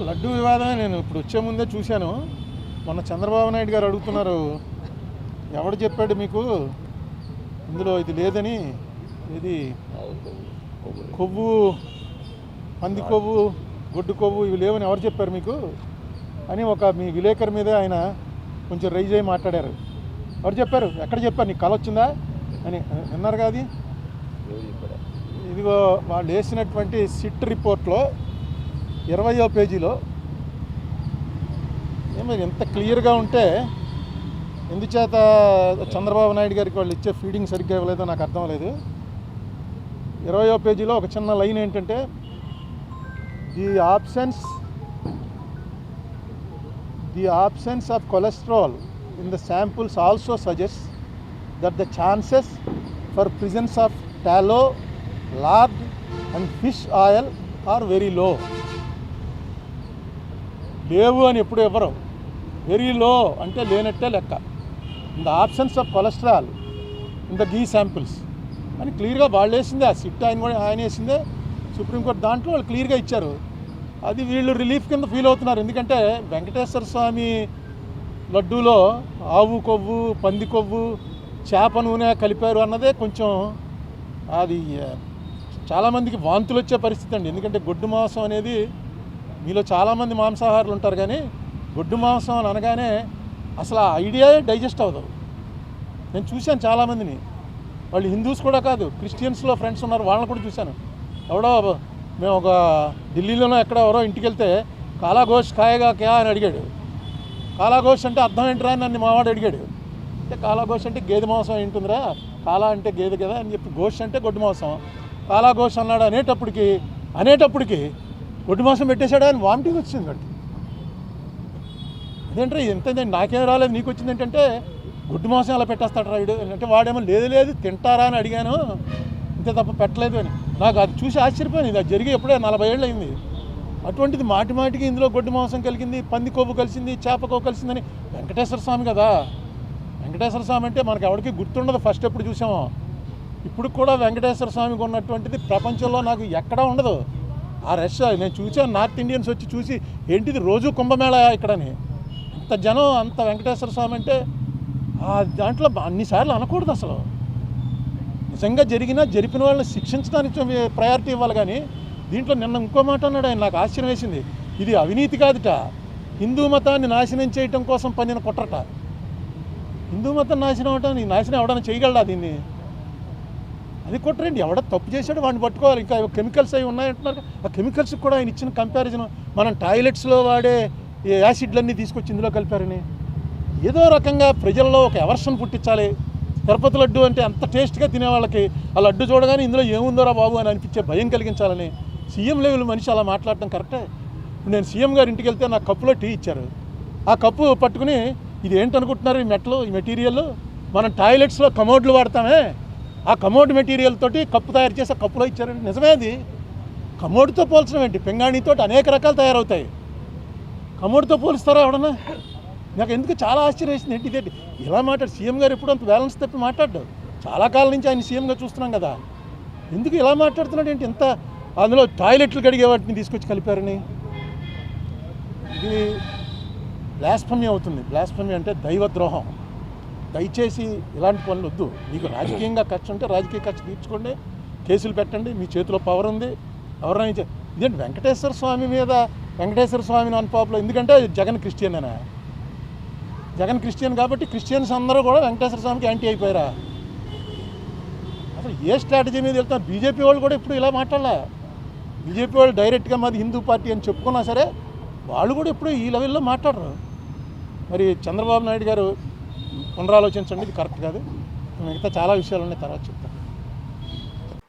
లడ్డూ వివాదమే. నేను ఇప్పుడు వచ్చే ముందే చూశాను. మొన్న చంద్రబాబు నాయుడు గారు అడుగుతున్నారు, ఎవడు చెప్పాడు మీకు ఇందులో ఇది లేదని, ఇది కొవ్వు, పంది కొవ్వు, గొడ్డు కొవ్వు ఇవి లేవని ఎవరు చెప్పారు మీకు అని ఒక మీ విలేకరు మీద ఆయన కొంచెం రైజ్ అయ్యి మాట్లాడారు. ఎవరు చెప్పారు, ఎక్కడ చెప్పారు, నీకు కళ వచ్చిందా అని విన్నారు కాదు. ఇదిగో వాళ్ళు వేసినటువంటి సిట్ రిపోర్ట్లో 20వ పేజీలో ఏమో ఎంత క్లియర్గా ఉంటే ఎందుచేత చంద్రబాబు నాయుడు గారికి వాళ్ళు ఇచ్చే ఫీడింగ్ సరిగ్గా ఇవ్వలేదో నాకు అర్థం లేదు. 20వ పేజీలో ఒక చిన్న లైన్ ఏంటంటే, the absence of cholesterol in the samples also suggests that the chances for presence of tallow, lard and fish oil are very low. లేవు అని ఎప్పుడు ఎవరు, వెరీ లో అంటే లేనట్టే లెక్క. In the absence of cholesterol in the ghee samples అని క్లియర్గా వాళ్ళు వేసిందే. ఆ సిట్ ఆయన వేసిందే, సుప్రీంకోర్టు దాంట్లో వాళ్ళు క్లియర్గా ఇచ్చారు. అది వీళ్ళు రిలీఫ్ కింద ఫీల్ అవుతున్నారు. ఎందుకంటే వెంకటేశ్వర స్వామి లడ్డూలో ఆవు కొవ్వు, పంది కొవ్వు, చేప నూనె కలిపారు అన్నదే కొంచెం అది చాలామందికి వాంతులు వచ్చే పరిస్థితి అండి. ఎందుకంటే గొడ్డు మాంసం అనేది, మీలో చాలామంది మాంసాహారులు ఉంటారు కానీ గొడ్డు మాంసం అని అనగానే అసలు ఆ ఐడియా డైజెస్ట్ అవ్వదు. నేను చూశాను చాలామందిని, వాళ్ళు హిందూస్ కూడా కాదు, క్రిస్టియన్స్లో ఫ్రెండ్స్ ఉన్నారు, వాళ్ళని కూడా చూశాను. ఎవడో మేము ఒక ఢిల్లీలోనో ఎక్కడ ఎవరో ఇంటికి వెళ్తే కాలాగోష్ ఖాయేగా క్యా అని అడిగాడు. కాలాగోష్ అంటే అర్థం ఏంటిరా అని నన్ను మావాడు అడిగాడు. అంటే కాలాగోష్ అంటే గేదె మాంసం ఏంటుందిరా, కాలా అంటే గేదె కదా అని చెప్పి, గోష్ అంటే గొడ్డు మాంసం, కాలాగోష్ అన్నాడు. అనేటప్పటికి గొడ్డు మాంసం పెట్టేశాడు అని వామిటింగ్ వచ్చింది వాడికి. అదేంటే ఎంతండి, నాకేం రాలేదు నీకు వచ్చింది ఏంటంటే గొడ్డు మాంసం అలా పెట్టేస్తాడు రాయుడు అంటే, వాడేమో లేదు తింటారా అని అడిగాను, ఇంతే తప్ప పెట్టలేదు అని. నాకు అది చూసి ఆశ్చర్యపోయింది. అది జరిగి ఎప్పుడే 40 ఏళ్ళు అయింది. అటువంటిది మాటికి ఇందులో గొడ్డు మాంసం కలిగింది, పంది కొవ్వు కలిసింది, చేప కొవ్వు కలిసిందని. వెంకటేశ్వర స్వామి కదా, వెంకటేశ్వర స్వామి అంటే మనకు ఎవరికి గుర్తుండదు. ఫస్ట్ ఎప్పుడు చూసామో ఇప్పుడు కూడా వెంకటేశ్వర స్వామికి ఉన్నటువంటిది ప్రపంచంలో నాకు ఎక్కడా ఉండదు. ఆ రష్ నేను చూసాను, నార్త్ ఇండియన్స్ వచ్చి చూసి ఏంటిది రోజు కుంభమేళ ఇక్కడని, అంత జనం, అంత వెంకటేశ్వర స్వామి అంటే ఆ దాంట్లో అన్నిసార్లు అనకూడదు. అసలు నిజంగా జరిపిన వాళ్ళని శిక్షించడానికి ప్రయారిటీ ఇవ్వాలి. కానీ దీంట్లో నిన్న ఇంకో మాట అన్నాడు ఆయన, నాకు ఆశ్చర్యం వేసింది. ఇది అవినీతి కాదుట, హిందూ మతాన్ని నాశనం చేయటం కోసం పన్నిన కుట్రట. హిందూ మతం నాశనం అవటం, నాశనం ఎవడన్నా చేయగలడా దీన్ని? అది కుట్రేంటి, ఎవడ తప్పు చేశాడు వాడిని పట్టుకోవాలి. ఇంకా కెమికల్స్ అవి ఉన్నాయంటున్నారు, ఆ కెమికల్స్ కూడా ఆయన ఇచ్చిన కంపారిజన్, మనం టాయిలెట్స్లో వాడే యాసిడ్లన్నీ తీసుకొచ్చి ఇందులో కలిపారని, ఏదో రకంగా ప్రజల్లో ఒక ఎవర్షన్ పుట్టించాలి. తిరుపతి లడ్డు అంటే అంత టేస్ట్గా తినేవాళ్ళకి ఆ లడ్డు చూడగానే ఇందులో ఏముందోరా బాబు అని అనిపించే భయం కలిగించాలని సీఎం లెవెల్ మనిషి అలా మాట్లాడటం కరెక్టే. ఇప్పుడు నేను సీఎం గారి ఇంటికి వెళ్తే నాకు కప్పులో టీ ఇచ్చారు. ఆ కప్పు పట్టుకుని ఇది ఏంటనుకుంటున్నారు, ఈ మెటీరియల్ మనం టాయిలెట్స్లో కమోడ్లు వాడతామే, ఆ కమోడ్ మెటీరియల్ తోటి కప్పు తయారు చేసి ఆ కప్పులో ఇచ్చారండి. నిజమే, అది కమోడ్తో పోల్చడం ఏంటి, పింగాణితో అనేక రకాలు తయారవుతాయి, కమోడ్తో పోలుస్తారా ఎవడన్నా? నాకు ఎందుకు చాలా ఆశ్చర్యం వేసింది. ఏంటి ఇదేంటి ఇలా మాట్లాడు సీఎం గారు, ఎప్పుడు అంత బ్యాలెన్స్ తప్పి మాట్లాడ్డాడు. చాలా కాలం నుంచి ఆయన సీఎంగా చూస్తున్నాం కదా, ఎందుకు ఇలా మాట్లాడుతున్నాడు ఏంటి? ఎంత అందులో టాయిలెట్లు కడిగే వాటిని తీసుకొచ్చి కలిపారని. ఇది బ్లాస్ఫమీ అవుతుంది. బ్లాస్ఫమీ అంటే దైవద్రోహం. దయచేసి ఇలాంటి పనులు వద్దు. మీకు రాజకీయంగా ఖర్చు ఉంటే రాజకీయ ఖర్చు తీర్చుకోండి, కేసులు పెట్టండి, మీ చేతిలో పవర్ ఉంది. ఎవరైనా ఇదేంటి వెంకటేశ్వర స్వామి మీద, వెంకటేశ్వర స్వామిని అన్పాపులర్ ఎందుకంటే జగన్ క్రిస్టియనేనా? జగన్ క్రిస్టియన్ కాబట్టి క్రిస్టియన్స్ అందరూ కూడా వెంకటేశ్వర స్వామికి యాంటీ అయిపోయారా? అసలు ఏ స్ట్రాటజీ మీద వెళ్తారు? బీజేపీ వాళ్ళు కూడా ఇప్పుడు ఇలా మాట్లాడలే. బీజేపీ వాళ్ళు డైరెక్ట్గా మాది హిందూ పార్టీ అని చెప్పుకున్నా సరే వాళ్ళు కూడా ఇప్పుడు ఈ లెవెల్లో మాట్లాడరు. మరి చంద్రబాబు నాయుడు గారు పునరాలోచించండి, ఇది కరెక్ట్ కాదు. మిగతా చాలా విషయాలు ఉన్నాయి, తర్వాత చెప్తాను.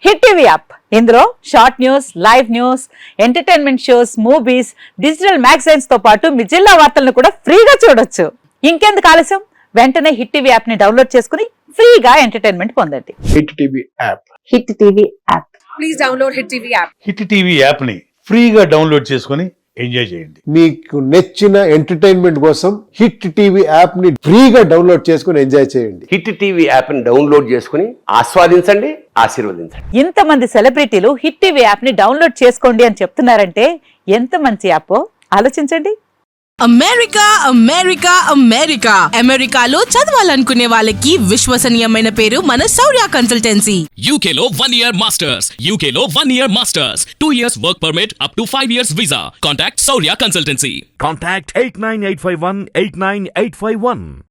హిట్ టీవీ యాప్, ఇందులో short news, live news, entertainment shows, movies, digital magazines తో పాటు మీ జిల్లా వార్తలను కూడా ఫ్రీగా చూడొచ్చు. ఇంకెందుకు ఆలస్యం, వెంటనే హిట్ టీవీ యాప్ ని డౌన్లోడ్ చేసుకుని ఫ్రీగా ఎంటర్టైన్మెంట్ పొందండి. Hit TV app, hit TV app, please download hit TV app. Hit TV app ని ఫ్రీగా డౌన్లోడ్ చేసుకుని ఎంజాయ్ చేయండి. మీకు నచ్చిన ఎంటర్టైన్మెంట్ కోసం హిట్ టీవీ యాప్ ని ఫ్రీగా డౌన్లోడ్ చేసుకుని ఎంజాయ్ చేయండి. హిట్ టీవీ యాప్ ని డౌన్లోడ్ చేసుకుని ఆస్వాదించండి, ఆశీర్వదించండి. ఇంతమంది సెలబ్రిటీలు హిట్ టీవీ యాప్ ని డౌన్లోడ్ చేసుకోండి అని చెప్తున్నారంటే ఎంత మంచి యాప్ ఆలోచించండి. అమెరికా అమెరికా అమెరికా అమెరికాలో చదవాలనుకునే వాళ్ళకి విశ్వసనీయమైన పేరు మన శౌర్య consultancy. UK Law 1 Year Masters. UK Law 1 Year Masters. 2 years work permit up to 5 years visa. Contact Saurya Consultancy. Contact 89851 89851.